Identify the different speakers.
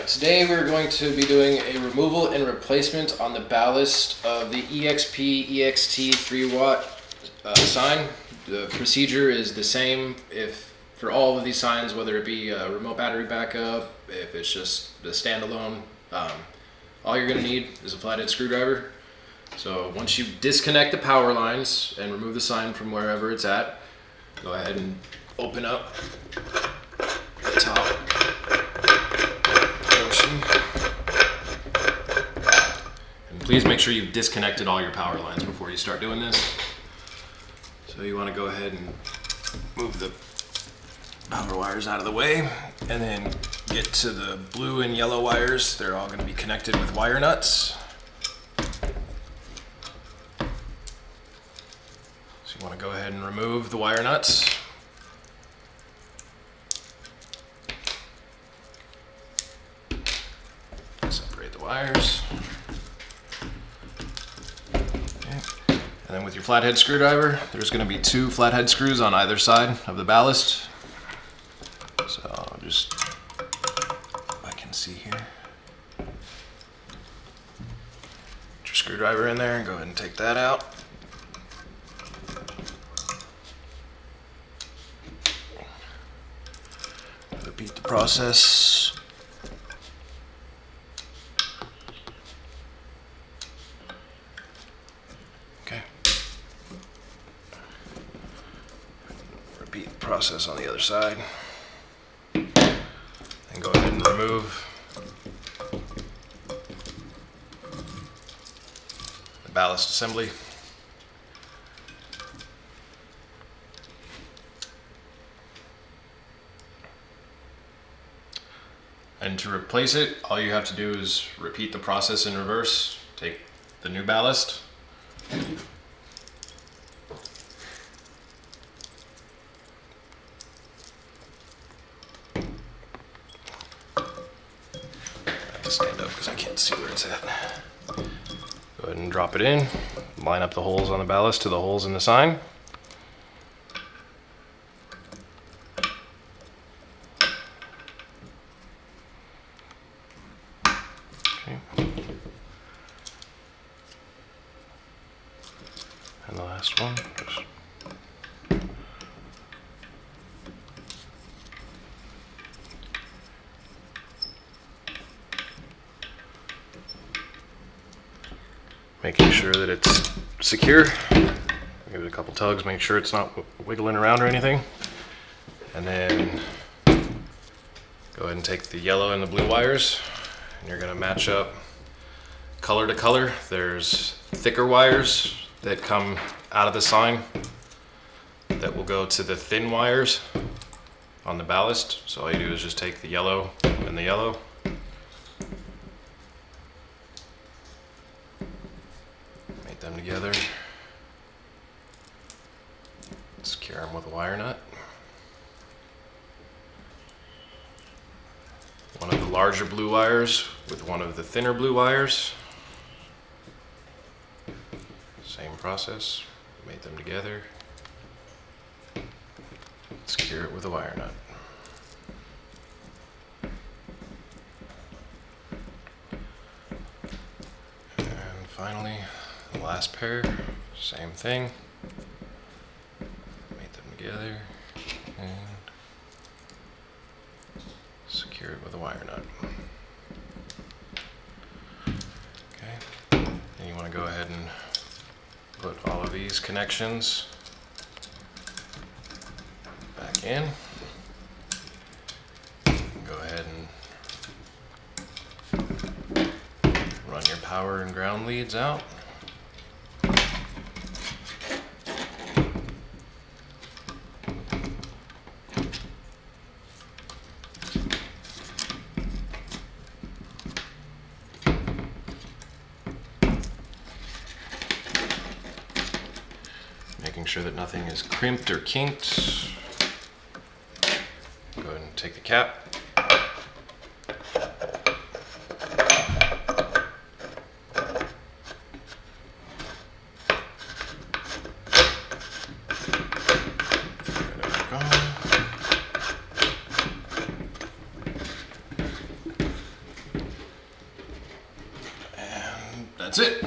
Speaker 1: Today we're going to be doing a removal and replacement on the ballast of the EXP-EXT-3W sign. The procedure is the same for all of these signs, whether it be a remote battery backup, if it's just the standalone. All you're going to need is a flathead screwdriver. So once you disconnect the power lines and remove the sign from wherever it's at, go ahead and open up the top portion. And please make sure you've disconnected all your power lines before you start doing this. So you want to go ahead and move the power wires out of the way, and then get to the blue and yellow wires. They're all going to be connected with wire nuts. So you want to go ahead and remove the wire nuts. Separate the wires. Okay. And then with your flathead screwdriver, there's going to be 2 flathead screws on either side of the ballast. So I'll just, if I can see here, put your screwdriver in there and go ahead and take that out. Repeat the process. Okay. Repeat the process on the other side. And go ahead and remove the ballast assembly. And to replace it, all you have to do is repeat the process in reverse. Take the new ballast, stand up because I can't see where it's at. Go ahead and drop it in. Line up the holes on the ballast to the holes in the sign. Okay. And the last one. Just making sure that it's secure. Give it a couple tugs, make sure it's not wiggling around or anything. And then go ahead and take the yellow and the blue wires, and you're going to match up color to color. There's thicker wires that come out of the sign that will go to the thin wires on the ballast. So all you do is just take the yellow and the yellow, them together, secure them with a wire nut. One of the larger blue wires with one of the thinner blue wires. Same process, made them together, secure it with a wire nut. And finally, the last pair, same thing. Made them together and secure it with a wire nut. Okay, then you want to go ahead and put all of these connections back in. Go ahead and run your power and ground leads out. Making sure that nothing is crimped or kinked. Go ahead and take the cap. that's it.